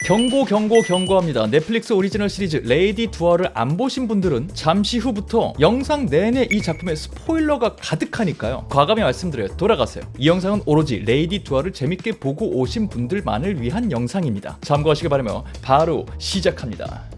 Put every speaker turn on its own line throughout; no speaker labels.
경고합니다. 넷플릭스 오리지널 시리즈 레이디 투어를 안 보신 분들은 잠시 후부터 영상 내내 이 작품에 스포일러가 가득하니까요. 과감히 말씀드려요. 돌아가세요. 이 영상은 오로지 레이디 투어를 재밌게 보고 오신 분들만을 위한 영상입니다. 참고하시길 바라며 바로 시작합니다.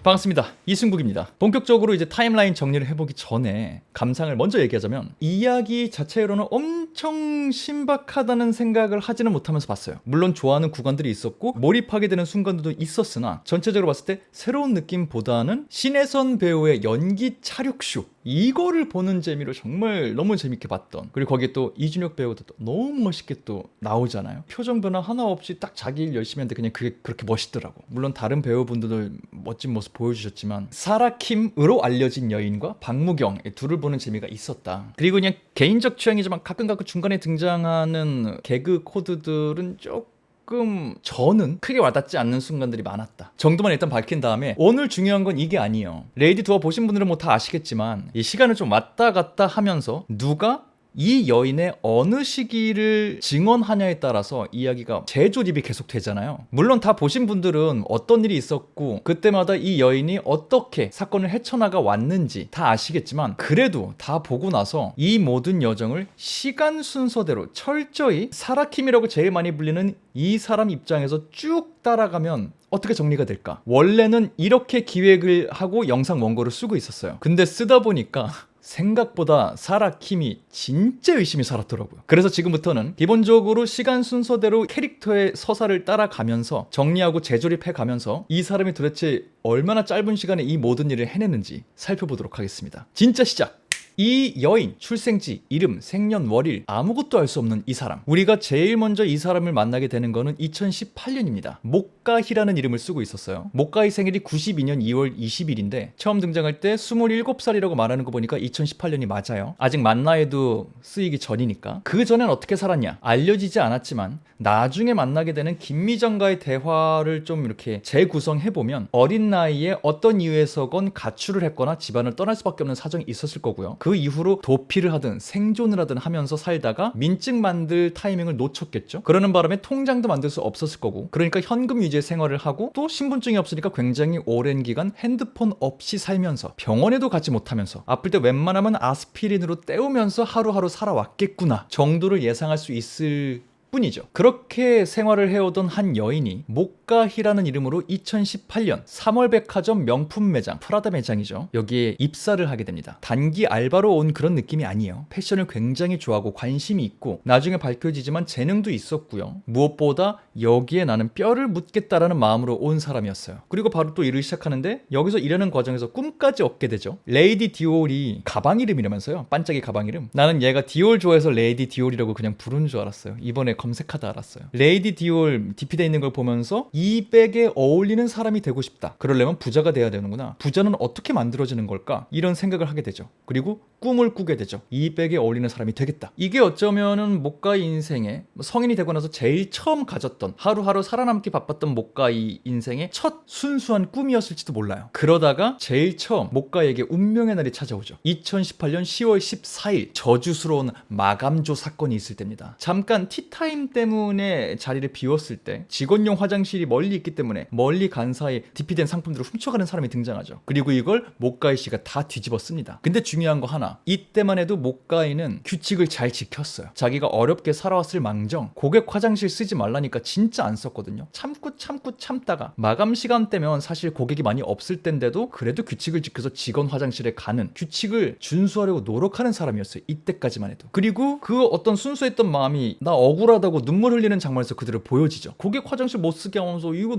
반갑습니다. 이승국입니다. 본격적으로 이제 타임라인 정리를 해보기 전에 감상을 먼저 얘기하자면 이야기 자체로는 엄청 신박하다는 생각을 하지는 못하면서 봤어요. 물론 좋아하는 구간들이 있었고 몰입하게 되는 순간들도 있었으나 전체적으로 봤을 때 새로운 느낌보다는 신혜선 배우의 연기 차력쇼 이거를 보는 재미로 정말 너무 재밌게 봤던, 그리고 거기에 또 이준혁 배우도 또 너무 멋있게 또 나오잖아요. 표정 변화 하나 없이 딱 자기 일 열심히 하는데 그냥 그게 그렇게 멋있더라고. 물론 다른 배우분들도 멋진 모습 보여주셨지만 사라킴으로 알려진 여인과 박무경 이 둘을 보는 재미가 있었다. 그리고 그냥 개인적 취향이지만 가끔 중간에 등장하는 개그 코드들은 조금 저는 크게 와닿지 않는 순간들이 많았다 정도만 일단 밝힌 다음에, 오늘 중요한 건 이게 아니에요. 레이디 투어 보신 분들은 뭐 다 아시겠지만 이 시간을 좀 왔다 갔다 하면서 누가 이 여인의 어느 시기를 증언하냐에 따라서 이야기가 재조립이 계속 되잖아요. 물론 다 보신 분들은 어떤 일이 있었고 그때마다 이 여인이 어떻게 사건을 헤쳐나가 왔는지 다 아시겠지만, 그래도 다 보고 나서 이 모든 여정을 시간 순서대로 철저히 사라킴이라고 제일 많이 불리는 이 사람 입장에서 쭉 따라가면 어떻게 정리가 될까? 원래는 이렇게 기획을 하고 영상 원고를 쓰고 있었어요. 근데 쓰다 보니까 생각보다 사라킴이 진짜 열심히 살았더라고요. 그래서 지금부터는 기본적으로 시간 순서대로 캐릭터의 서사를 따라가면서 정리하고 재조립해가면서 이 사람이 도대체 얼마나 짧은 시간에 이 모든 일을 해냈는지 살펴보도록 하겠습니다. 진짜 시작! 이 여인, 출생지, 이름, 생년월일 아무것도 알 수 없는 이 사람. 우리가 제일 먼저 이 사람을 만나게 되는 거는 2018년입니다. 목가희라는 이름을 쓰고 있었어요. 목가희 생일이 92년 2월 20일인데 처음 등장할 때 27살이라고 말하는 거 보니까 2018년이 맞아요. 아직 만 나이도 쓰이기 전이니까. 그 전엔 어떻게 살았냐? 알려지지 않았지만 나중에 만나게 되는 김미정과의 대화를 좀 이렇게 재구성해보면 어린 나이에 어떤 이유에서건 가출을 했거나 집안을 떠날 수밖에 없는 사정이 있었을 거고요. 그 이후로 도피를 하든 생존을 하든 하면서 살다가 민증 만들 타이밍을 놓쳤겠죠. 그러는 바람에 통장도 만들 수 없었을 거고, 그러니까 현금 유지의 생활을 하고 또 신분증이 없으니까 굉장히 오랜 기간 핸드폰 없이 살면서 병원에도 가지 못하면서 아플 때 웬만하면 아스피린으로 때우면서 하루하루 살아왔겠구나 정도를 예상할 수 있을 뿐이죠. 그렇게 생활을 해오던 한 여인이 목가희라는 이름으로 2018년 3월 백화점 명품 매장, 프라다 매장이죠. 여기에 입사를 하게 됩니다. 단기 알바로 온 그런 느낌이 아니에요. 패션을 굉장히 좋아하고 관심이 있고 나중에 밝혀지지만 재능도 있었고요. 무엇보다 여기에 나는 뼈를 묻겠다라는 마음으로 온 사람이었어요. 그리고 바로 또 일을 시작하는데 여기서 일하는 과정에서 꿈까지 얻게 되죠. 레이디 디올이 가방 이름이라면서요. 반짝이 가방 이름. 나는 얘가 디올 좋아해서 레이디 디올이라고 그냥 부르는 줄 알았어요. 이번에 검색하다 알았어요. 레이디 디올 DP되어 있는 걸 보면서 이 백에 어울리는 사람이 되고 싶다. 그러려면 부자가 돼야 되는구나. 부자는 어떻게 만들어지는 걸까? 이런 생각을 하게 되죠. 그리고 꿈을 꾸게 되죠. 이 백에 어울리는 사람이 되겠다. 이게 어쩌면은 목가희 인생에 성인이 되고 나서 제일 처음 가졌던, 하루하루 살아남기 바빴던 목가희 인생의 첫 순수한 꿈이었을지도 몰라요. 그러다가 제일 처음 목가희에게 운명의 날이 찾아오죠. 2018년 10월 14일 저주스러운 마감조 사건이 있을 때입니다. 잠깐 티타임 때문에 자리를 비웠을 때 직원용 화장실이 멀리 있기 때문에 멀리 간 사이 DP된 상품들을 훔쳐가는 사람이 등장하죠. 그리고 이걸 목가희 씨가 다 뒤집었습니다. 근데 중요한 거 하나, 이때만 해도 목가희는 규칙을 잘 지켰어요. 자기가 어렵게 살아왔을 망정 고객 화장실 쓰지 말라니까 진짜 안 썼거든요. 참다가 마감 시간 때면 사실 고객이 많이 없을 텐데도 그래도 규칙을 지켜서 직원 화장실에 가는, 규칙을 준수하려고 노력하는 사람이었어요. 이때까지만 해도. 그리고 그 어떤 순수했던 마음이 나 억울하다고 눈물 흘리는 장면에서 그대로 보여지죠. 고객 화장실 못 쓰게 하면서 이거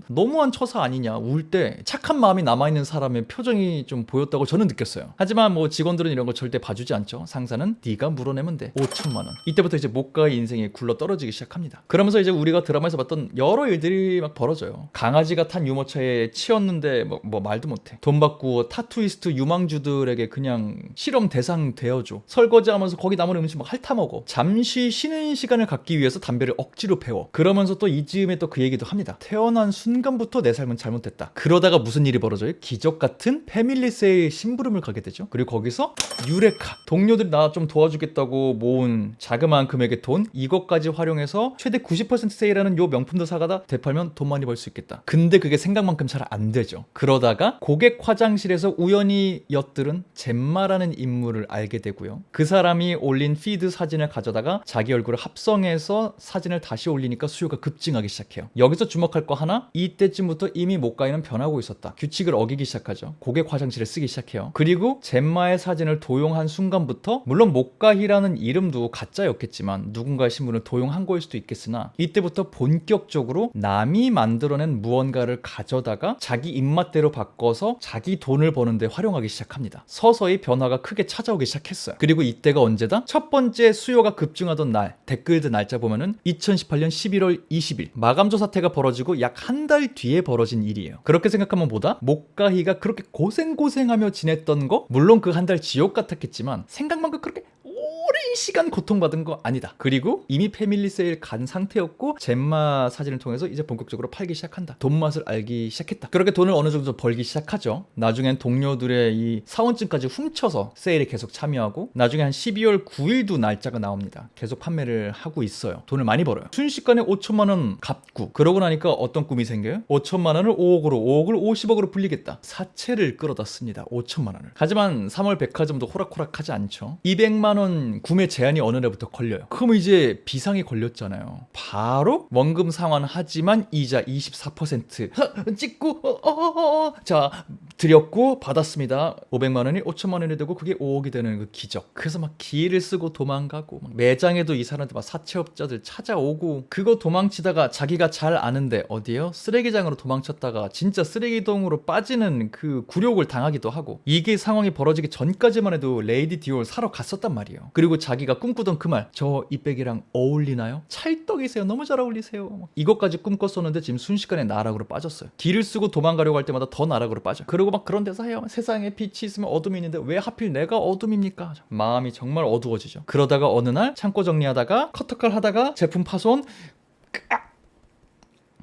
너무한 처사 아니냐, 울 때 착한 마음이 남아있는 사람의 표정이 좀 보였다고 저는 느꼈어요. 하지만 뭐 직원들은 이런 거 절대 봐주지 않죠. 상사는 네가 물어내면 돼. 5천만 원. 이때부터 이제 목가희 인생이 굴러 떨어지기 시작합니다. 그러면서 이제 우리가 드라마에서 봤던 여러 일들이 막 벌어져요. 강아지가 탄 유모차에 치였는데 뭐 말도 못해. 돈 받고 타투이스트 유망주들에게 그냥 실험 대상 되어줘. 설거지하면서 거기 남은 음식 막 핥아먹어. 잠시 쉬는 시간을 갖기 먹기 위해서 담배를 억지로 배워. 그러면서 또 이 즈음에 또 그 얘기도 합니다. 태어난 순간부터 내 삶은 잘못됐다. 그러다가 무슨 일이 벌어져요? 기적 같은 패밀리 세일 심부름을 가게 되죠. 그리고 거기서 유레카, 동료들이 나 좀 도와주겠다고 모은 자그마한 금액의 돈, 이것까지 활용해서 최대 90% 세일하는 요 명품도 사가다 되팔면 돈 많이 벌 수 있겠다. 근데 그게 생각만큼 잘 안 되죠. 그러다가 고객 화장실에서 우연히 엿들은 젬마라는 인물을 알게 되고요. 그 사람이 올린 피드 사진을 가져다가 자기 얼굴을 합성해서 사진을 다시 올리니까 수요가 급증하기 시작해요. 여기서 주목할 거 하나, 이때쯤부터 이미 모카이는 변하고 있었다. 규칙을 어기기 시작하죠. 고객 화장실을 쓰기 시작해요. 그리고 젬마의 사진을 도용한 순간부터, 물론 모카히라는 이름도 가짜였겠지만 누군가의 신분을 도용한 거일 수도 있겠으나, 이때부터 본격적으로 남이 만들어낸 무언가를 가져다가 자기 입맛대로 바꿔서 자기 돈을 버는데 활용하기 시작합니다. 서서히 변화가 크게 찾아오기 시작했어요. 그리고 이때가 언제다? 첫 번째 수요가 급증하던 날, 댓글들 날짜 보면은 2018년 11월 20일 마감조 사태가 벌어지고 약 한 달 뒤에 벌어진 일이에요. 그렇게 생각하면 보다 모카히가 그렇게 고생하며 지냈던 거, 물론 그 한 달 지옥 같았겠지만 생각만큼 그렇게 오랜 시간 고통받은 거 아니다. 그리고 이미 패밀리 세일 간 상태였고 젬마 사진을 통해서 이제 본격적으로 팔기 시작한다. 돈 맛을 알기 시작했다. 그렇게 돈을 어느 정도 벌기 시작하죠. 나중엔 동료들의 이 사원증까지 훔쳐서 세일에 계속 참여하고, 나중에 한 12월 9일도 날짜가 나옵니다. 계속 판매를 하고 있어요. 돈을 많이 벌어요. 순식간에 5천만 원 갚고, 그러고 나니까 어떤 꿈이 생겨요? 5천만 원을 5억으로, 5억을 50억으로 불리겠다. 사채를 끌어다 씁니다. 5천만 원을. 하지만 3월 백화점도 호락호락하지 않죠. 200만 원 구매 제한이 어느 날부터 걸려요. 그럼 이제 비상이 걸렸잖아요. 바로 원금 상환하지만 이자 24% 찍고 자 드렸고 받았습니다. 500만 원이 5천만 원이 되고 그게 5억이 되는 그 기적. 그래서 막 기회를 쓰고 도망가고, 막 매장에도 이 사람들 막 사채업자들 찾아오고, 그거 도망치다가 자기가 잘 아는데 어디요? 쓰레기장으로 도망쳤다가 진짜 쓰레기통으로 빠지는 그 굴욕을 당하기도 하고, 이게 상황이 벌어지기 전까지만 해도 레이디 디올 사러 갔었단 말이에요. 그리고 자기가 꿈꾸던 그 말, 저 이 백이랑 어울리나요? 찰떡이세요. 너무 잘 어울리세요. 이것까지 꿈꿨었는데 지금 순식간에 나락으로 빠졌어요. 길을 쓰고 도망가려고 할 때마다 더 나락으로 빠져. 그리고 막 그런 데서 해요. 세상에 빛이 있으면 어둠이 있는데 왜 하필 내가 어둠입니까? 마음이 정말 어두워지죠. 그러다가 어느 날 창고 정리하다가 커터칼 하다가 제품 파손,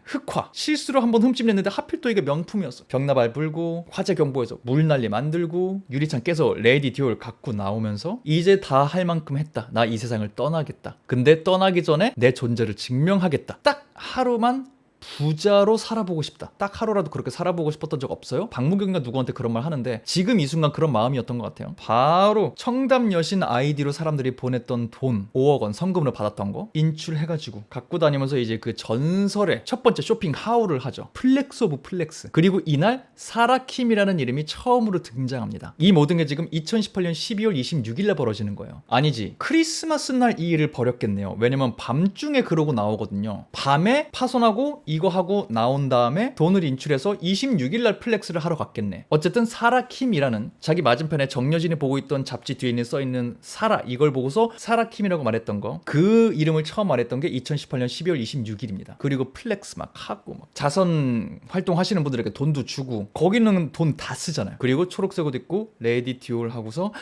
흑화, 실수로 한번 흠집냈는데 하필 또 이게 명품이었어. 벽나발 불고, 화재 경보에서 물난리 만들고, 유리창 깨서 레이디 디올 갖고 나오면서 이제 다 할 만큼 했다. 나 이 세상을 떠나겠다. 근데 떠나기 전에 내 존재를 증명하겠다. 딱 하루만 부자로 살아보고 싶다. 딱 하루라도 그렇게 살아보고 싶었던 적 없어요? 박무경이가 누구한테 그런 말 하는데 지금 이 순간 그런 마음이었던 것 같아요. 바로 청담 여신 아이디로 사람들이 보냈던 돈 5억 원 성금으로 받았던 거 인출해가지고 갖고 다니면서 이제 그 전설의 첫 번째 쇼핑 하울을 하죠. 플렉스 오브 플렉스. 그리고 이날 사라킴이라는 이름이 처음으로 등장합니다. 이 모든 게 지금 2018년 12월 26일에 벌어지는 거예요. 아니지, 크리스마스 날 이 일을 벌였겠네요. 왜냐면 밤중에 그러고 나오거든요. 밤에 파손하고 이거 하고 나온 다음에 돈을 인출해서 26일날 플렉스를 하러 갔겠네. 어쨌든 사라킴이라는, 자기 맞은편에 정여진이 보고 있던 잡지 뒤에 써있는 사라, 이걸 보고서 사라킴이라고 말했던 거, 그 이름을 처음 말했던 게 2018년 12월 26일입니다. 그리고 플렉스 막 하고 막 자선 활동하시는 분들에게 돈도 주고, 거기는 돈 다 쓰잖아요. 그리고 초록색 옷 입고 레이디 디올 하고서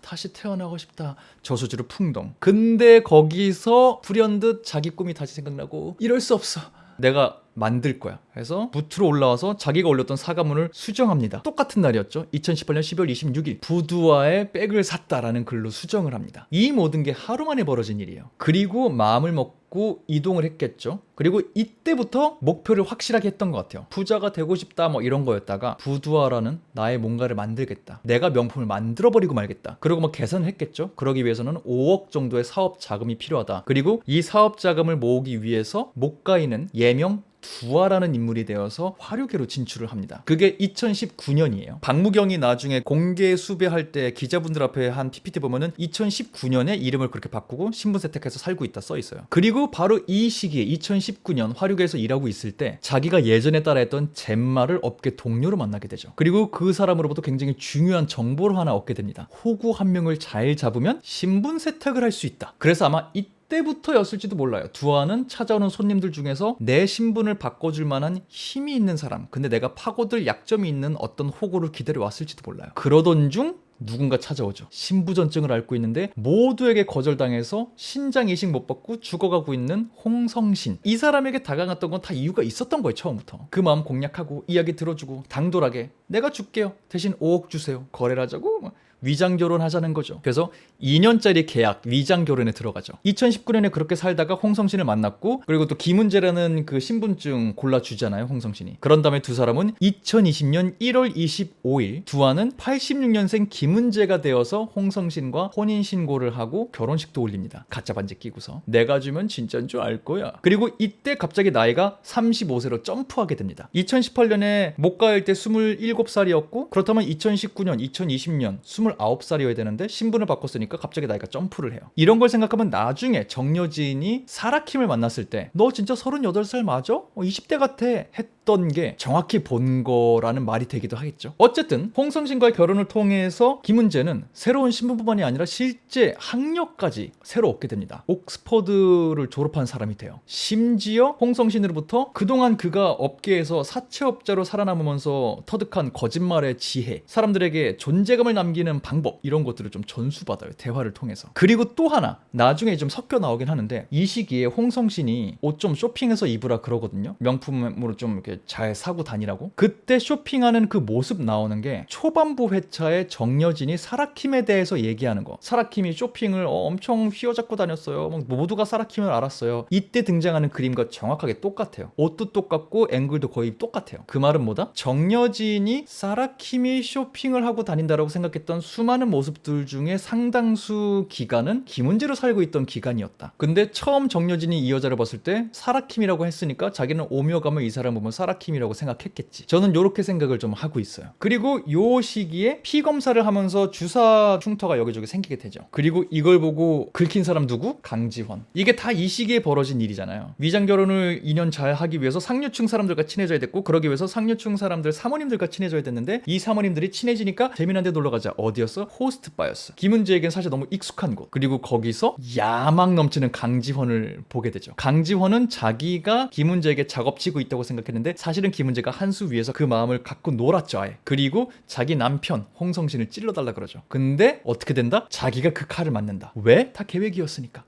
다시 태어나고 싶다. 저수지로 풍덩. 근데 거기서 불현듯 자기 꿈이 다시 생각나고, 이럴 수 없어, 내가 만들 거야. 그래서 부트로 올라와서 자기가 올렸던 사과문을 수정합니다. 똑같은 날이었죠. 2018년 12월 26일 부두아의 백을 샀다라는 글로 수정을 합니다. 이 모든 게 하루 만에 벌어진 일이에요. 그리고 마음을 먹고 이동을 했겠죠. 그리고 이때부터 목표를 확실하게 했던 것 같아요. 부자가 되고 싶다 뭐 이런 거였다가, 부두아라는 나의 뭔가를 만들겠다. 내가 명품을 만들어버리고 말겠다. 그리고 뭐 계산을 했겠죠. 그러기 위해서는 5억 정도의 사업 자금이 필요하다. 그리고 이 사업 자금을 모으기 위해서 모카이는 예명 두아라는 인물이 되어서 화류계로 진출을 합니다. 그게 2019년이에요. 박무경이 나중에 공개 수배할 때 기자분들 앞에 한 PPT 보면은 2019년에 이름을 그렇게 바꾸고 신분 세탁해서 살고 있다 써 있어요. 그리고 바로 이 시기에 2019년 화류계에서 일하고 있을 때 자기가 예전에 따라했던 젬마를 업계 동료로 만나게 되죠. 그리고 그 사람으로부터 굉장히 중요한 정보를 하나 얻게 됩니다. 호구 한 명을 잘 잡으면 신분 세탁을 할 수 있다. 그래서 아마 때부터였을지도 몰라요. 두아는 찾아오는 손님들 중에서 내 신분을 바꿔줄 만한 힘이 있는 사람, 근데 내가 파고들 약점이 있는 어떤 호구를 기다려 왔을지도 몰라요. 그러던 중 누군가 찾아오죠. 신부전증을 앓고 있는데 모두에게 거절당해서 신장 이식 못 받고 죽어가고 있는 홍성신. 이 사람에게 다가갔던 건 다 이유가 있었던 거예요. 처음부터. 그 마음 공략하고 이야기 들어주고 당돌하게 내가 줄게요. 대신 5억 주세요. 거래를 하자고 위장 결혼하자는 거죠. 그래서 2년짜리 계약 위장 결혼에 들어가죠. 2019년에 그렇게 살다가 홍성신을 만났고, 그리고 또 김은재라는 그 신분증 골라주잖아요, 홍성신이. 그런 다음에 두 사람은 2020년 1월 25일 두아는 86년생 김은재가 되어서 홍성신과 혼인신고를 하고 결혼식도 올립니다. 가짜 반지 끼고서. 내가 주면 진짜인 줄 알 거야. 그리고 이때 갑자기 나이가 35세로 점프하게 됩니다. 2018년에 못 가을 때 27살이었고, 그렇다면 2019년, 2020년 29살이어야 되는데 신분을 바꿨으니까 갑자기 나이가 점프를 해요. 이런 걸 생각하면 나중에 정여진이 사라킴을 만났을 때 너 진짜 38살 맞아? 20대 같아 했던 게 정확히 본 거라는 말이 되기도 하겠죠. 어쨌든 홍성신과의 결혼을 통해서 김은재는 새로운 신분뿐만이 아니라 실제 학력까지 새로 얻게 됩니다. 옥스퍼드를 졸업한 사람이 돼요. 심지어 홍성신으로부터 그동안 그가 업계에서 사채업자로 살아남으면서 터득한 거짓말의 지혜, 사람들에게 존재감을 남기는 방법, 이런 것들을 좀 전수받아요. 대화를 통해서. 그리고 또 하나 나중에 좀 섞여 나오긴 하는데, 이 시기에 홍성신이 옷 좀 쇼핑해서 입으라 그러거든요. 명품으로 좀 이렇게 잘 사고 다니라고. 그때 쇼핑하는 그 모습 나오는 게 초반부 회차에 정여진이 사라킴에 대해서 얘기하는 거. 사라킴이 쇼핑을 엄청 휘어잡고 다녔어요. 모두가 사라킴을 알았어요. 이때 등장하는 그림과 정확하게 똑같아요. 옷도 똑같고 앵글도 거의 똑같아요. 그 말은 뭐다? 정여진이 사라킴이 쇼핑을 하고 다닌다라고 생각했던 수많은 모습들 중에 상당수 기간은 김은재로 살고 있던 기간이었다. 근데 처음 정여진이 이 여자를 봤을 때 사라킴이라고 했으니까 자기는 오며가며 이 사람 보면 사라킴이라고 생각했겠지. 저는 이렇게 생각을 좀 하고 있어요. 그리고 요 시기에 피 검사를 하면서 주사 흉터가 여기저기 생기게 되죠. 그리고 이걸 보고 긁힌 사람 누구? 강지환. 이게 다 이 시기에 벌어진 일이잖아요. 위장 결혼을 2년 잘 하기 위해서 상류층 사람들과 친해져야 됐고, 그러기 위해서 상류층 사람들 사모님들과 친해져야 됐는데, 이 사모님들이 친해지니까 재미난 데 놀러 가자. 어디였어? 호스트바였어. 김은재에겐 사실 너무 익숙한 곳. 그리고 거기서 야망 넘치는 강지환을 보게 되죠. 강지환은 자기가 김은재에게 작업치고 있다고 생각했는데 사실은 김은재가 한 수 위에서 그 마음을 갖고 놀았죠, 아예. 그리고 자기 남편 홍성신을 찔러달라 그러죠. 근데 어떻게 된다? 자기가 그 칼을 맞는다. 왜? 다 계획이었으니까.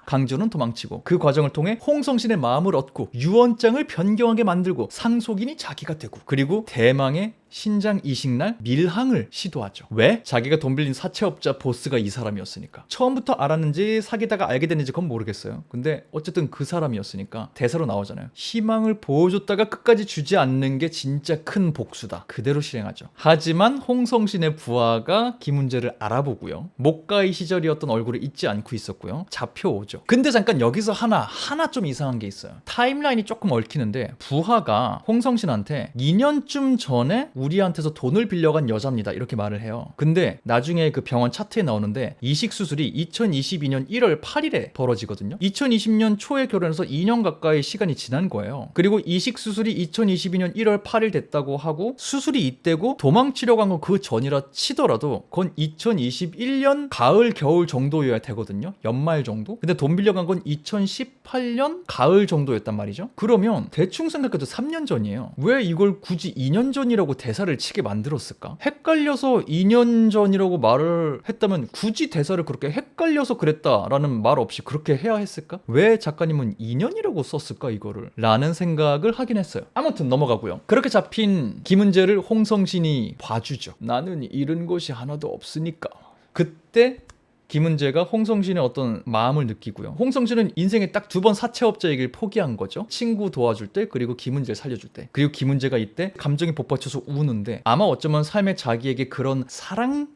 강준은 도망치고, 그 과정을 통해 홍성신의 마음을 얻고 유언장을 변경하게 만들고 상속인이 자기가 되고, 그리고 대망의 신장 이식날 밀항을 시도하죠. 왜? 자기가 돈 빌린 사채업자 보스가 이 사람이었으니까. 처음부터 알았는지 사귀다가 알게 됐는지 그건 모르겠어요. 근데 어쨌든 그 사람이었으니까 대사로 나오잖아요. 희망을 보여줬다가 끝까지 주지 않는 게 진짜 큰 복수다. 그대로 실행하죠. 하지만 홍성신의 부하가 김은재를 알아보고요. 목가이 시절이었던 얼굴을 잊지 않고 있었고요. 잡혀오죠. 근데 잠깐 여기서 하나 좀 이상한 게 있어요. 타임라인이 조금 얽히는데, 부하가 홍성신한테 2년쯤 전에 우리한테서 돈을 빌려간 여자입니다, 이렇게 말을 해요. 근데 나중에 그 병원 차트에 나오는데 이식 수술이 2022년 1월 8일에 벌어지거든요. 2020년 초에 결혼해서 2년 가까이 시간이 지난 거예요. 그리고 이식 수술이 2022년 1월 8일 됐다고 하고, 수술이 이때고 도망치려고 한 건 그 전이라 치더라도 그건 2021년 가을 겨울 정도여야 되거든요. 연말 정도. 근데 돈 빌려간 건 2018년 가을 정도였단 말이죠. 그러면 대충 생각해도 3년 전이에요. 왜 이걸 굳이 2년 전이라고 대사를 치게 만들었을까? 헷갈려서 2년 전이라고 말을 했다면 굳이 대사를 그렇게 헷갈려서 그랬다라는 말 없이 그렇게 해야 했을까? 왜 작가님은 2년이라고 썼을까 이거를? 라는 생각을 하긴 했어요. 아무튼 넘어가고요. 그렇게 잡힌 김은재를 홍성신이 봐주죠. 나는 잃은 것이 하나도 없으니까. 그때 김은재가 홍성신의 어떤 마음을 느끼고요. 홍성신은 인생에 딱 2번 사채업자 얘기를 포기한 거죠. 친구 도와줄 때, 그리고 김은재를 살려줄 때. 그리고 김은재가 이때 감정이 복받쳐서 우는데, 아마 어쩌면 삶에 자기에게 그런 사랑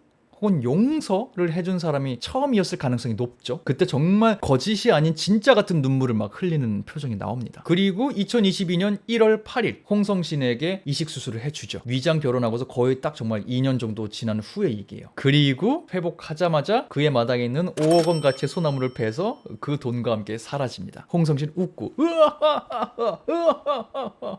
혹은 용서를 해준 사람이 처음이었을 가능성이 높죠. 그때 정말 거짓이 아닌 진짜 같은 눈물을 막 흘리는 표정이 나옵니다. 그리고 2022년 1월 8일 홍성신에게 이식수술을 해주죠. 위장 결혼하고서 거의 딱 정말 2년 정도 지난 후의 얘기예요. 그리고 회복하자마자 그의 마당에 있는 5억 원 가치의 소나무를 베서 그 돈과 함께 사라집니다. 홍성신 웃고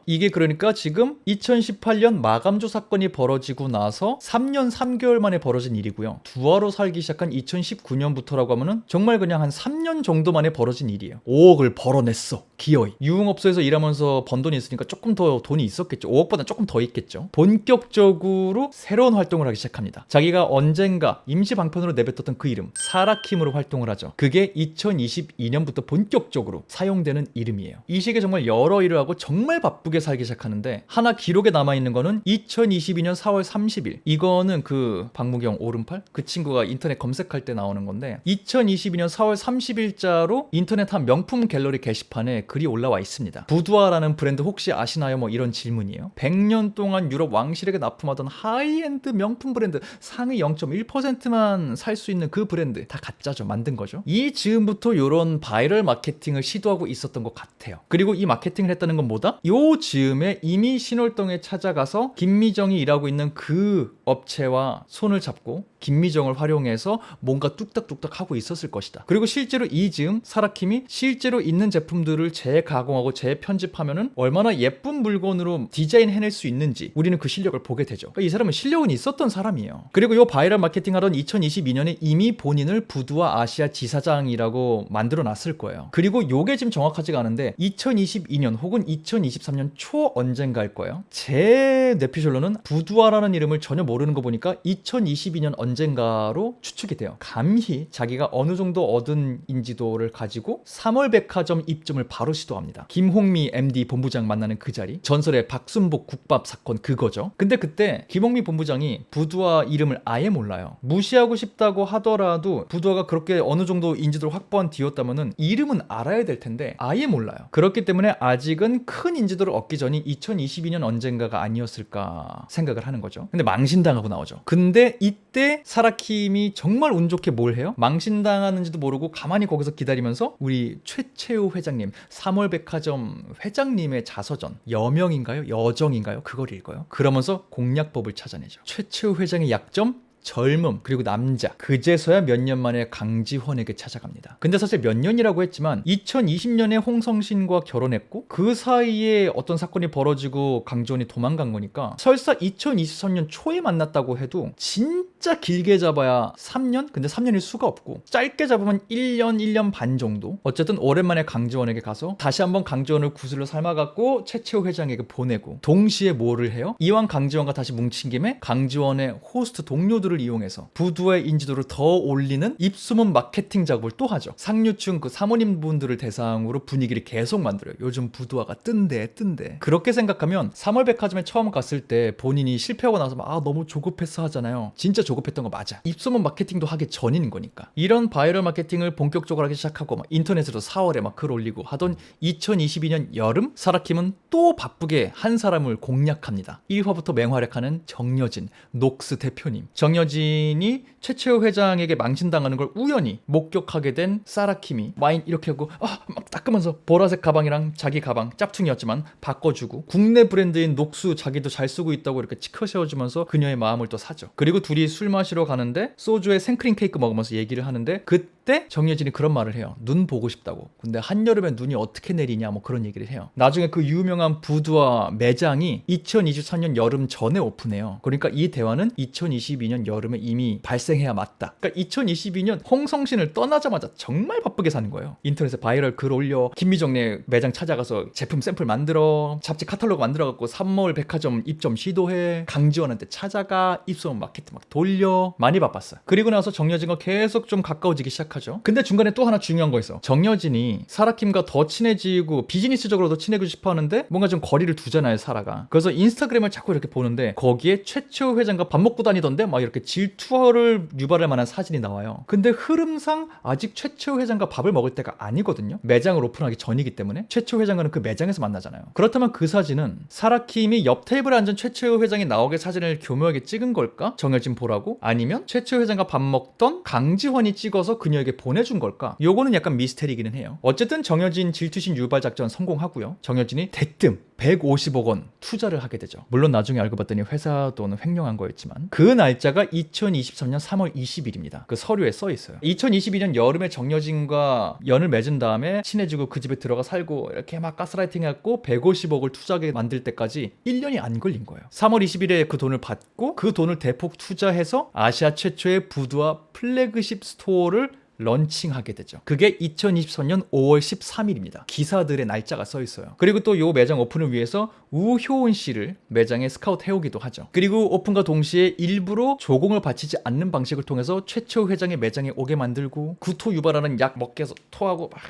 이게 그러니까 지금 2018년 마감조 사건이 벌어지고 나서 3년 3개월 만에 벌어진 일이 고요. 두아로 살기 시작한 2019년부터라고 하면은 정말 그냥 한 3년 정도 만에 벌어진 일이에요. 5억을 벌어냈어, 기어이. 유흥업소에서 일하면서 번 돈이 있으니까 조금 더 돈이 있었겠죠. 5억보다 조금 더 있겠죠. 본격적으로 새로운 활동을 하기 시작합니다. 자기가 언젠가 임시 방편으로 내뱉었던 그 이름 사라킴으로 활동을 하죠. 그게 2022년부터 본격적으로 사용되는 이름이에요. 이 시기에 정말 여러 일을 하고 정말 바쁘게 살기 시작하는데 하나 기록에 남아있는 거는 2022년 4월 30일. 이거는 그 박무경 오른팔? 그 친구가 인터넷 검색할 때 나오는 건데 2022년 4월 30일자로 인터넷 한 명품 갤러리 게시판에 글이 올라와 있습니다. 부두아라는 브랜드 혹시 아시나요? 뭐 이런 질문이에요. 100년 동안 유럽 왕실에게 납품하던 하이엔드 명품 브랜드 상위 0.1%만 살 수 있는 그 브랜드 다 가짜죠. 만든 거죠. 이 즈음부터 이런 바이럴 마케팅을 시도하고 있었던 것 같아요. 그리고 이 마케팅을 했다는 건 뭐다? 요 즈음에 이미 신월동에 찾아가서 김미정이 일하고 있는 그 업체와 손을 잡고 김미정을 활용해서 뭔가 뚝딱뚝딱 하고 있었을 것이다. 그리고 실제로 이 즈음 사라킴이 실제로 있는 제품들을 재가공하고 재편집하면은 얼마나 예쁜 물건으로 디자인 해낼 수 있는지 우리는 그 실력을 보게 되죠. 그러니까 이 사람은 실력은 있었던 사람이에요. 그리고 요 바이럴 마케팅 하던 2022년에 이미 본인을 부두아 아시아 지사장이라고 만들어 놨을 거예요. 그리고 요게 지금 정확하지가 않은데 2022년 혹은 2023년 초 언젠가일 거예요. 제 뇌피셜로는 부두아라는 이름을 전혀 모르는 거 보니까 2022년 언젠가로 추측이 돼요. 감히 자기가 어느 정도 얻은 인지도를 가지고 3월 백화점 입점을 바로 시도합니다. 김홍미 MD 본부장 만나는 그 자리, 전설의 박순복 국밥 사건 그거죠. 근데 그때 김홍미 본부장이 부두아 이름을 아예 몰라요. 무시하고 싶다고 하더라도 부두아가 그렇게 어느 정도 인지도를 확보한 뒤였다면은 이름은 알아야 될 텐데 아예 몰라요. 그렇기 때문에 아직은 큰 인지도를 얻기 전이 2022년 언젠가가 아니었을까 생각을 하는 거죠. 근데 망신당하고 나오죠. 근데 이때 사라킴이 정말 운 좋게 뭘 해요? 망신당하는지도 모르고 가만히 거기서 기다리면서 우리 최채우 회장님, 3월 백화점 회장님의 자서전, 여명인가요? 여정인가요? 그걸 읽어요. 그러면서 공략법을 찾아내죠. 최채우 회장의 약점? 젊음 그리고 남자. 그제서야 몇 년 만에 강지원에게 찾아갑니다. 근데 사실 몇 년이라고 했지만 2020년에 홍성신과 결혼했고 그 사이에 어떤 사건이 벌어지고 강지원이 도망간 거니까 설사 2023년 초에 만났다고 해도 진짜 길게 잡아야 3년? 근데 3년일 수가 없고 짧게 잡으면 1년, 1년 반 정도? 어쨌든 오랜만에 강지원에게 가서 다시 한번 강지원을 구슬로 삶아갖고 최채호 회장에게 보내고 동시에 뭐를 해요? 이왕 강지원과 다시 뭉친 김에 강지원의 호스트 동료들 을 이용해서 부두아의 인지도를 더 올리는 입소문 마케팅 작업을 또 하죠. 상류층 그 사모님 분들을 대상으로 분위기를 계속 만들어요. 요즘 부두아가 뜬대. 그렇게 생각하면 3월 백화점에 처음 갔을 때 본인이 실패하고 나서 막 너무 조급했어 하잖아요. 진짜 조급했던 거 맞아. 입소문 마케팅도 하기 전인 거니까. 이런 바이럴 마케팅을 본격적으로 하기 시작하고 막 인터넷으로 4월에 막 글 올리고 하던 2022년 여름 사라킴은 또 바쁘게 한 사람을 공략합니다. 1화부터 맹활약하는 정여진 녹스 대표님. 정여진이 최채호 회장에게 망신당하는 걸 우연히 목격하게 된 사라킴이 와인 이렇게 하고 막 닦으면서 보라색 가방이랑 자기 가방 짭퉁이었지만 바꿔주고 국내 브랜드인 녹수 자기도 잘 쓰고 있다고 이렇게 치켜 세워주면서 그녀의 마음을 또 사죠. 그리고 둘이 술 마시러 가는데 소주에 생크림 케이크 먹으면서 얘기를 하는데 그때 정여진이 그런 말을 해요. 눈 보고 싶다고. 근데 한여름에 눈이 어떻게 내리냐 뭐 그런 얘기를 해요. 나중에 그 유명한 부두아 매장이 2023년 여름 전에 오픈해요. 그러니까 이 대화는 2022년 여름에 이미 발생해야 맞다. 그러니까 2022년 홍성신을 떠나자마자 정말 바쁘게 사는 거예요. 인터넷에 바이럴 글 올려, 김미정네 매장 찾아가서 제품 샘플 만들어, 잡지 카탈로그 만들어갖고 3월 백화점 입점 시도해, 강지원한테 찾아가, 입소문 마케팅 막 돌려. 많이 바빴어요. 그리고 나서 정여진과 계속 좀 가까워지기 시작하죠. 근데 중간에 또 하나 중요한 거 있어. 정여진이 사라킴과 더 친해지고 비즈니스적으로도 친해지고 싶어 하는데 뭔가 좀 거리를 두잖아요, 사라가. 그래서 인스타그램을 자꾸 이렇게 보는데 거기에 최채호 회장과 밥 먹고 다니던데 막 이렇게 질투를 유발할 만한 사진이 나와요. 근데 흐름상 아직 최채호 회장과 밥을 먹을 때가 아니거든요. 매장을 오픈하기 전이기 때문에 최채호 회장과는 그 매장에서 만나잖아요. 그렇다면 그 사진은 사라킴이 옆 테이블에 앉은 최채호 회장이 나오게 사진을 교묘하게 찍은 걸까? 정여진 보라고? 아니면 최채호 회장과 밥 먹던 강지환이 찍어서 그녀에게 보내준 걸까? 요거는 약간 미스테리기는 해요. 어쨌든 정여진 질투심 유발 작전 성공하고요. 정여진이 대뜸 150억 원 투자를 하게 되죠. 물론 나중에 알고 봤더니 회사 돈은 횡령한 거였지만 그 날짜가 2023년 3월 20일입니다. 그 서류에 써 있어요. 2022년 여름에 정여진과 연을 맺은 다음에 친해지고 그 집에 들어가 살고 이렇게 막 가스라이팅 해갖고 150억을 투자하게 만들 때까지 1년이 안 걸린 거예요. 3월 20일에 그 돈을 받고 그 돈을 대폭 투자해서 아시아 최초의 부두아 플래그십 스토어를 런칭하게 되죠. 그게 2023년 5월 13일입니다. 기사들의 날짜가 써 있어요. 그리고 또 요 매장 오픈을 위해서 우효은 씨를 매장에 스카우트 해오기도 하죠. 그리고 오픈과 동시에 일부러 조공을 바치지 않는 방식을 통해서 최초 회장의 매장에 오게 만들고 구토 유발하는 약 먹게 해서 토하고 막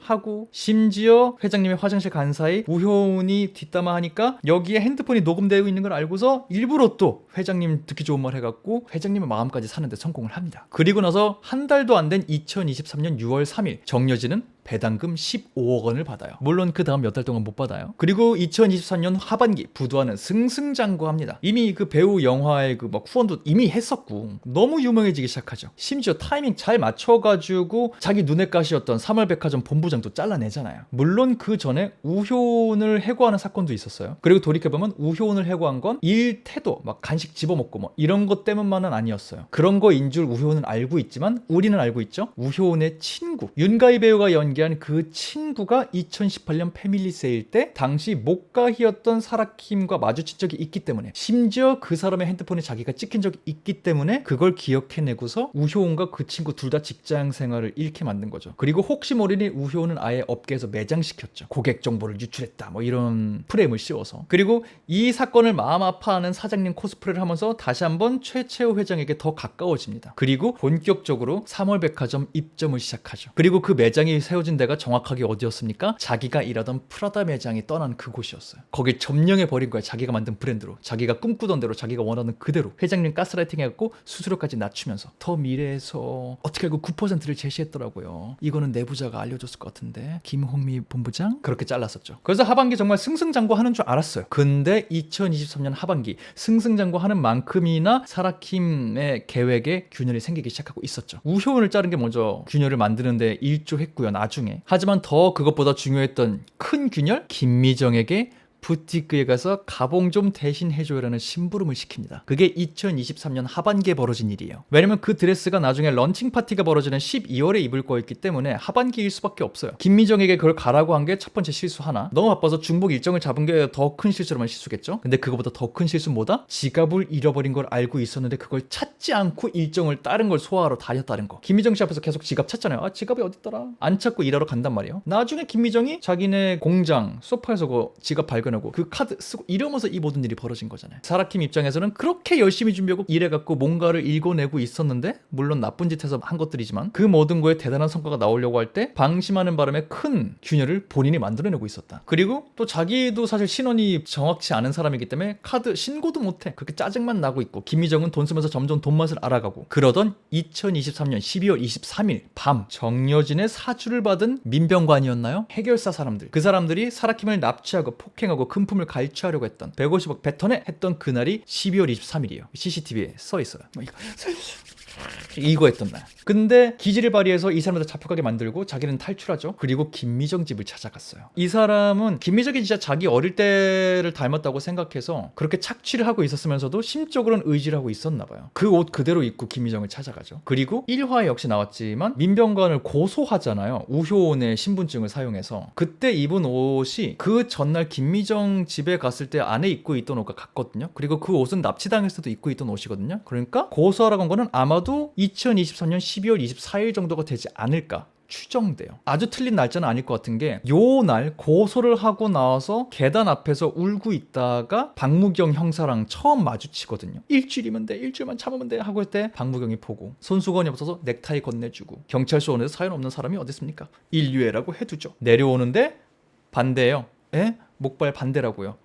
하고, 심지어 회장님이 화장실 간 사이 우효은이 뒷담화하니까 여기에 핸드폰이 녹음되고 있는 걸 알고서 일부러 또 회장님 듣기 좋은 말 해갖고 회장님의 마음까지 사는데 성공을 합니다. 그리고 나서 한 달도 안 된 2023년 6월 3일 정여진은 배당금 15억 원을 받아요. 물론 그 다음 몇 달 동안 못 받아요. 그리고 2023년 하반기 부두하는 승승장구합니다. 이미 그 배우 영화의 그 막 후원도 이미 했었고 너무 유명해지기 시작하죠. 심지어 타이밍 잘 맞춰가지고 자기 눈엣 가시였던 3월백화점 본부장도 잘라내잖아요. 물론 그 전에 우효은을 해고하는 사건도 있었어요. 그리고 돌이켜보면 우효은을 해고한 건 일 태도, 막 간식 집어먹고 뭐 이런 것 때문만은 아니었어요. 그런 거인 줄 우효은은 알고 있지만 우리는 알고 있죠. 우효은의 친구 윤가희 배우가 연기한 그 친구가 2018년 패밀리 세일 때 당시 목가희였던 사라킴과 마주친 적이 있기 때문에, 심지어 그 사람의 핸드폰에 자기가 찍힌 적이 있기 때문에 그걸 기억해내고서 우효은과 그 친구 둘 다 직장 생활을 잃게 만든 거죠. 그리고 혹시 모르니 우효은은 아예 업계에서 매장시켰죠. 고객 정보를 유출했다 뭐 이런 프레임을 씌워서. 그리고 이 사건을 마음 아파하는 사장님 코스프레를 하면서 다시 한번 최채호 회장에게 더 가까워집니다. 그리고 본격적으로 3월 백화점 입점을 시작하죠. 그리고 그 매장이 세워진 데가 정확하게 어디였습니까? 자기가 일하던 프라다 매장이 떠난 그곳이었어요. 거길 점령해버린 거야. 자기가 만든 브랜드로, 자기가 꿈꾸던 대로, 자기가 원하는 그대로. 회장님 가스라이팅 해갖고 수수료까지 낮추면서 더 미래에서 어떻게 알고 9%를 제시했더라고요. 이거는 내부자가 알려줬을 것 같은데 김홍미 본부장? 그렇게 잘랐었죠. 그래서 하반기 정말 승승장구하는 줄 알았어요. 근데 2023년 하반기 승승장구하는 만큼이나 사라킴의 계획에 균열이 생기기 시작하고 있었죠. 우효은을 자른 게 먼저 균열을 만드는데 일조했고요, 나중에. 하지만 더 그것보다 중요했던 큰 균열? 김미정에게 부티크에 가서 가봉 좀 대신 해줘요라는 심부름을 시킵니다. 그게 2023년 하반기에 벌어진 일이에요. 왜냐면 그 드레스가 나중에 런칭 파티가 벌어지는 12월에 입을 거였기 때문에 하반기일 수밖에 없어요. 김미정에게 그걸 가라고 한 게 첫 번째 실수 하나. 너무 바빠서 중복 일정을 잡은 게 더 큰 실수라면 실수겠죠? 근데 그거보다 더 큰 실수는 뭐다? 지갑을 잃어버린 걸 알고 있었는데 그걸 찾지 않고 일정을 다른 걸 소화하러 다녔다는 거. 김미정 씨 앞에서 계속 지갑 찾잖아요. 아, 지갑이 어딨더라? 안 찾고 일하러 간단 말이에요. 나중에 김미정이 자기네 공장 소파에서 그 지갑 발견 그 카드 쓰고 이러면서 이 모든 일이 벌어진 거잖아요. 사라킴 입장에서는 그렇게 열심히 준비하고 일해갖고 뭔가를 읽어내고 있었는데, 물론 나쁜 짓 해서 한 것들이지만 그 모든 거에 대단한 성과가 나오려고 할 때 방심하는 바람에 큰 균열을 본인이 만들어내고 있었다. 그리고 또 자기도 사실 신원이 정확치 않은 사람이기 때문에 카드 신고도 못해. 그렇게 짜증만 나고 있고, 김미정은 돈 쓰면서 점점 돈 맛을 알아가고. 그러던 2023년 12월 23일 밤 정여진의 사주를 받은 민병관이었나요? 해결사 사람들. 그 사람들이 사라킴을 납치하고 폭행하고 금품을 갈취하려고 했던 150억 뱉어내 했던 그날이 12월 23일이에요. CCTV에 써 있어요. 이거 했던 날. 근데 기지를 발휘해서 이 사람들 잡혀가게 만들고 자기는 탈출하죠. 그리고 김미정 집을 찾아갔어요. 이 사람은 김미정이 진짜 자기 어릴 때를 닮았다고 생각해서 그렇게 착취를 하고 있었으면서도 심적으로는 의지를 하고 있었나 봐요. 그 옷 그대로 입고 김미정을 찾아가죠. 그리고 1화에 역시 나왔지만 민병관을 고소하잖아요. 우효은의 신분증을 사용해서. 그때 입은 옷이 그 전날 김미정 집에 갔을 때 안에 입고 있던 옷과 같거든요. 그리고 그 옷은 납치당했을 때도 입고 있던 옷이거든요. 그러니까 고소하라고 한 거는 아마도 2023년 12월 24일 정도가 되지 않을까 추정돼요. 아주 틀린 날짜는 아닐 것 같은 게, 요 날 고소를 하고 나와서 계단 앞에서 울고 있다가 박무경 형사랑 처음 마주치거든요. 일주일이면 돼, 일주일만 참으면 돼 하고 할 때 박무경이 보고 손수건이 없어서 넥타이 건네주고, 경찰서 오는데 사연 없는 사람이 어디 있습니까? 인류애라고 해두죠. 내려오는데 반대예요. 에? 목발 반대라고요.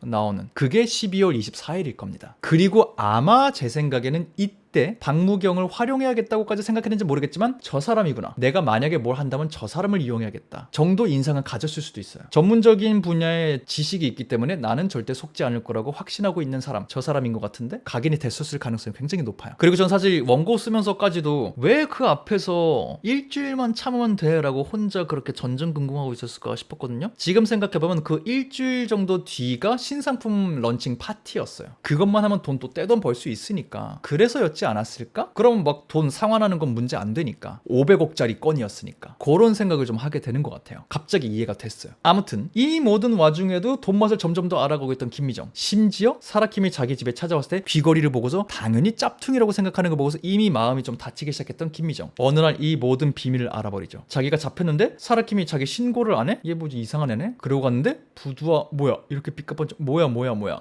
나오는 그게 12월 24일일 겁니다. 그리고 아마 제 생각에는 이때 박무경을 활용해야겠다고까지 생각했는지 모르겠지만, 저 사람이구나, 내가 만약에 뭘 한다면 저 사람을 이용해야겠다 정도 인상은 가졌을 수도 있어요. 전문적인 분야의 지식이 있기 때문에 나는 절대 속지 않을 거라고 확신하고 있는 사람, 저 사람인 것 같은데 각인이 됐었을 가능성이 굉장히 높아요. 그리고 전 사실 원고 쓰면서까지도 왜 그 앞에서 일주일만 참으면 돼 라고 혼자 그렇게 전전긍긍하고 있었을까 싶었거든요. 지금 생각해보면 그 일주일 정도 뒤가 신상품 런칭 파티였어요. 그것만 하면 돈 또 떼돈 벌 수 있으니까 그래서였지 거지 않았을까? 그럼 막 돈 상환하는 건 문제 안 되니까. 500억짜리 건이었으니까. 그런 생각을 좀 하게 되는 것 같아요. 갑자기 이해가 됐어요. 아무튼 이 모든 와중에도 돈 맛을 점점 더 알아가고 있던 김미정. 심지어 사라킴이 자기 집에 찾아왔을 때 귀걸이를 보고서 당연히 짭퉁이라고 생각하는 거 보고서 이미 마음이 좀 다치기 시작했던 김미정. 어느 날 이 모든 비밀을 알아버리죠. 자기가 잡혔는데 사라킴이 자기 신고를 안 해? 얘 뭐지 이상한 애네? 그러고 갔는데 부두와 뭐야 이렇게 삐까뻔쩍 뭐야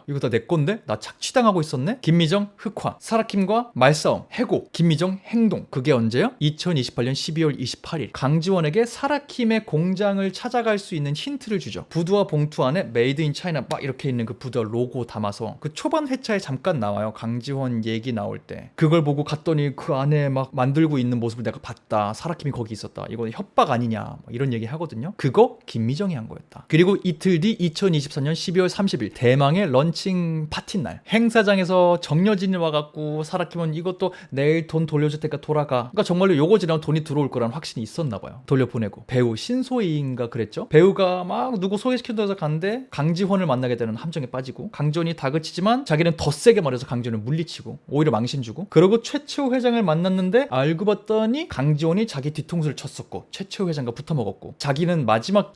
이거 다 내 건데? 나 착취당하고 있었네? 김미정 흑화, 사라킴과 말싸움, 해고, 김미정 행동. 그게 언제요? 2028년 12월 28일 강지원에게 사라킴의 공장을 찾아갈 수 있는 힌트를 주죠. 부두와 봉투 안에 메이드 인 차이나 막 이렇게 있는 그 부두와 로고 담아서 그 초반 회차에 잠깐 나와요. 강지원 얘기 나올 때. 그걸 보고 갔더니 그 안에 막 만들고 있는 모습을 내가 봤다. 사라킴이 거기 있었다. 이건 협박 아니냐 이런 얘기 하거든요. 그거 김미정이 한 거였다. 그리고 이틀 뒤 2024년 12월 30일 대망의 런칭 파티 날 행사장에서 정여진이 와갖고 사라킴은 이것도 내일 돈 돌려줄 테니까 돌아가. 그러니까 정말로 요거 지나면 돈이 들어올 거라는 확신이 있었나 봐요. 돌려보내고 배우 신소희인가 그랬죠. 배우가 막 누구 소개시켜줘서 갔는데 강지원을 만나게 되는 함정에 빠지고 강지원이 다그치지만 자기는 더 세게 말해서 강지원을 물리치고 오히려 망신 주고 그러고 최채호 회장을 만났는데 알고 봤더니 강지원이 자기 뒤통수를 쳤었고 최채호 회장과 붙어먹었고 자기는 마지막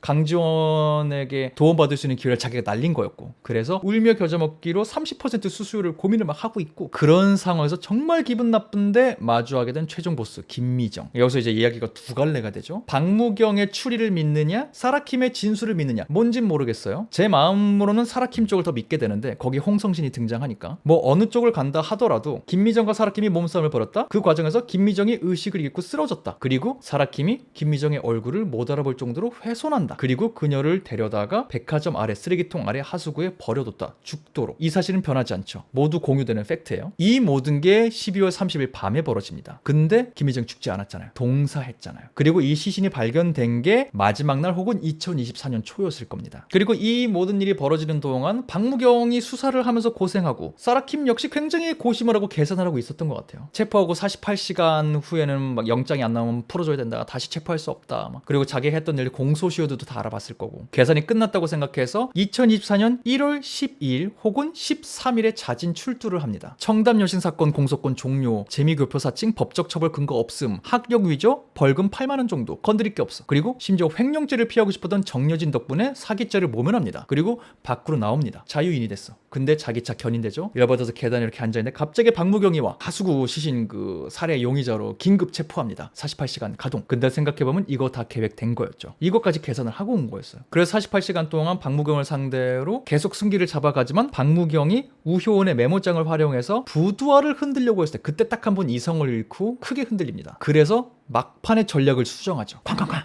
강지원에게 도움받을 수 있는 기회를 자기가 날린 거였고 그래서 울며 겨자 먹기로 30% 수수료를 고민을 막 하고 있고 그런 상황에서 정말 기분 나쁜데 마주하게 된 최종 보스 김미정. 여기서 이제 이야기가 두 갈래가 되죠. 박무경의 추리를 믿느냐 사라킴의 진술을 믿느냐 뭔진 모르겠어요. 제 마음으로는 사라킴 쪽을 더 믿게 되는데 거기 홍성신이 등장하니까 뭐 어느 쪽을 간다 하더라도 김미정과 사라킴이 몸싸움을 벌였다. 그 과정에서 김미정이 의식을 잃고 쓰러졌다. 그리고 사라킴이 김미정의 얼굴을 못 알아볼 정도로 훼손한다. 그리고 그녀를 데려다가 백화점 아래 쓰레기통 아래 하수구에 버려뒀다. 죽도록. 이 사실은 변하지 않죠. 모두 공유되는 팩트예요. 이 모든 게 12월 30일 밤에 벌어집니다. 근데 김미정 죽지 않았잖아요. 동사했잖아요. 그리고 이 시신이 발견된 게 마지막 날 혹은 2024년 초였을 겁니다. 그리고 이 모든 일이 벌어지는 동안 박무경이 수사를 하면서 고생하고 사라킴 역시 굉장히 고심을 하고 계산을 하고 있었던 것 같아요. 체포하고 48시간 후에는 막 영장이 안 나오면 풀어줘야 된다. 다시 체포할 수 없다. 막. 그리고 자기가 했던 일 공소시효도 다 알아봤을 거고 계산이 끝났다고 생각해서 2024년 1월 12일 혹은 13일에 자진 출두를 합니다. 청담 여신 사건 공소권 종료, 재미교표 사칭, 법적 처벌 근거 없음, 학력 위조, 벌금 8만 원 정도, 건드릴 게 없어. 그리고 심지어 횡령죄를 피하고 싶었던 정여진 덕분에 사기죄를 모면합니다. 그리고 밖으로 나옵니다. 자유인이 됐어. 근데 자기 차 견인되죠. 열받아서 계단에 이렇게 앉아있는데 갑자기 박무경이 와 하수구 시신 그 살해 용의자로 긴급 체포합니다. 48시간 가동. 근데 생각해보면 이거 다 계획된 거였죠. 이것까지 계산을 하고 온 거였어요. 그래서 48시간 동안 박무경을 상대로 계속 승기를 잡아가지만 박무경이 우효원의 메모장을 활용해서 부두화를 흔들려고 했을 때 그때 딱 한 번 이성을 잃고 크게 흔들립니다. 그래서 막판의 전략을 수정하죠. 쾅쾅쾅.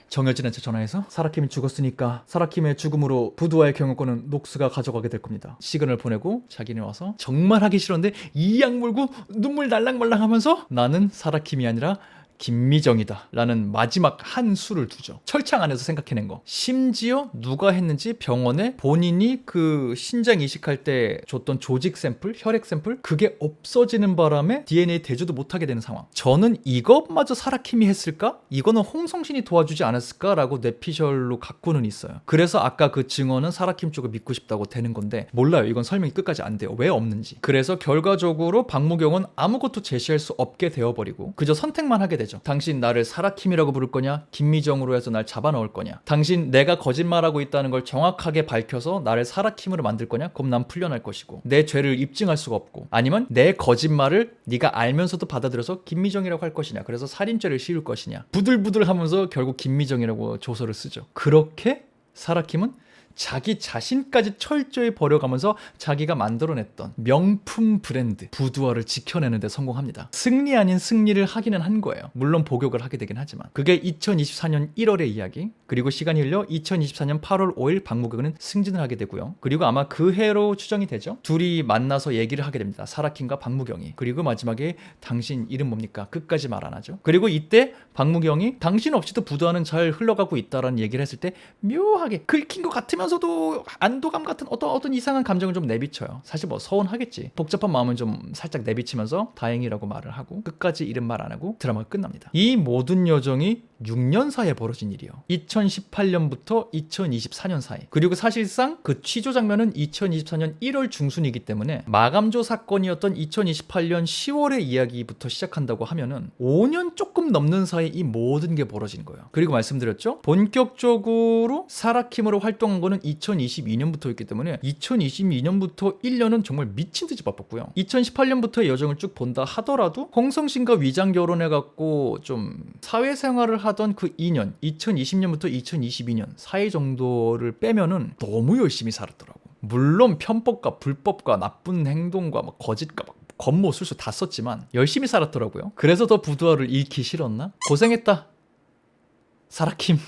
정여진한테 전화해서 사라킴이 죽었으니까 사라킴의 죽음으로 부두와의 경영권은 녹수가 가져가게 될 겁니다. 시간을 보내고 자기는 와서 정말 하기 싫었는데 이 약 물고 눈물 날랑말랑 하면서 나는 사라킴이 아니라 김미정이다 라는 마지막 한 수를 두죠. 철창 안에서 생각해낸 거. 심지어 누가 했는지 병원에 본인이 그 신장 이식할 때 줬던 조직 샘플, 혈액 샘플 그게 없어지는 바람에 DNA 대조도 못하게 되는 상황. 저는 이것마저 사라킴이 했을까? 이거는 홍성신이 도와주지 않았을까? 라고 뇌피셜로 갖고는 있어요. 그래서 아까 그 증언은 사라킴 쪽을 믿고 싶다고 되는 건데 몰라요. 이건 설명이 끝까지 안 돼요. 왜 없는지. 그래서 결과적으로 박무경은 아무것도 제시할 수 없게 되어버리고 그저 선택만 하게 되죠. 당신 나를 사라킴이라고 부를 거냐? 김미정으로 해서 날 잡아넣을 거냐? 당신 내가 거짓말하고 있다는 걸 정확하게 밝혀서 나를 사라킴으로 만들 거냐? 그럼 난 풀려날 것이고 내 죄를 입증할 수가 없고 아니면 내 거짓말을 네가 알면서도 받아들여서 김미정이라고 할 것이냐? 그래서 살인죄를 씌울 것이냐? 부들부들하면서 결국 김미정이라고 조서를 쓰죠. 그렇게 사라킴은 자기 자신까지 철저히 버려가면서 자기가 만들어냈던 명품 브랜드 부두화를 지켜내는 데 성공합니다. 승리 아닌 승리를 하기는 한 거예요. 물론 복역을 하게 되긴 하지만 그게 2024년 1월의 이야기. 그리고 시간이 흘려 2024년 8월 5일 박무경은 승진을 하게 되고요. 그리고 아마 그 해로 추정이 되죠. 둘이 만나서 얘기를 하게 됩니다. 사라킴과 박무경이. 그리고 마지막에 당신 이름 뭡니까? 끝까지 말 안 하죠. 그리고 이때 박무경이 당신 없이도 부두화는 잘 흘러가고 있다라는 얘기를 했을 때 묘하게 긁힌 것 같으면 면서도 안도감 같은 어떤 이상한 감정을 좀 내비쳐요. 사실 뭐 서운하겠지. 복잡한 마음은 좀 살짝 내비치면서 다행이라고 말을 하고 끝까지 이름 말 안 하고 드라마가 끝납니다. 이 모든 여정이 6년 사이에 벌어진 일이에요. 2018년부터 2024년 사이. 그리고 사실상 그 취조 장면은 2024년 1월 중순이기 때문에 마감조 사건이었던 2028년 10월의 이야기부터 시작한다고 하면은 5년 조금 넘는 사이에 이 모든 게 벌어진 거예요. 그리고 말씀드렸죠? 본격적으로 사라킴으로 활동한 거는 2022년부터였기 때문에 2022년부터 1년은 정말 미친 듯이 바빴고요. 2018년부터의 여정을 쭉 본다 하더라도 홍성신과 위장 결혼해갖고 좀 사회생활을 하던 그 2년, 2020년부터 2022년 사이 정도를 빼면은 너무 열심히 살았더라고. 물론 편법과 불법과 나쁜 행동과 막 거짓과 막 겉모술수 다 썼지만 열심히 살았더라고요. 그래서 더 부두화를 잃기 싫었나? 고생했다, 사라킴.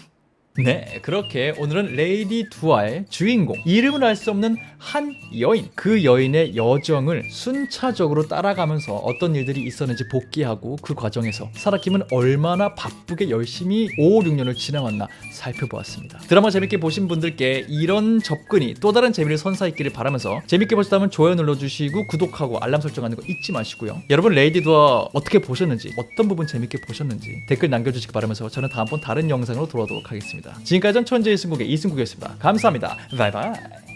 네, 그렇게 오늘은 레이디 두아의 주인공, 이름을 알 수 없는 한 여인, 그 여인의 여정을 순차적으로 따라가면서 어떤 일들이 있었는지 복기하고 그 과정에서 사라킴은 얼마나 바쁘게 열심히 5, 6년을 지나왔나 살펴보았습니다. 드라마 재밌게 보신 분들께 이런 접근이 또 다른 재미를 선사했기를 바라면서, 재밌게 보셨다면 좋아요 눌러주시고 구독하고 알람 설정하는 거 잊지 마시고요. 여러분 레이디 두아 어떻게 보셨는지, 어떤 부분 재밌게 보셨는지 댓글 남겨주시기 바라면서 저는 다음번 다른 영상으로 돌아오도록 하겠습니다. 지금까지 전 천재의 승국의 이승국이었습니다. 감사합니다. 바이바이.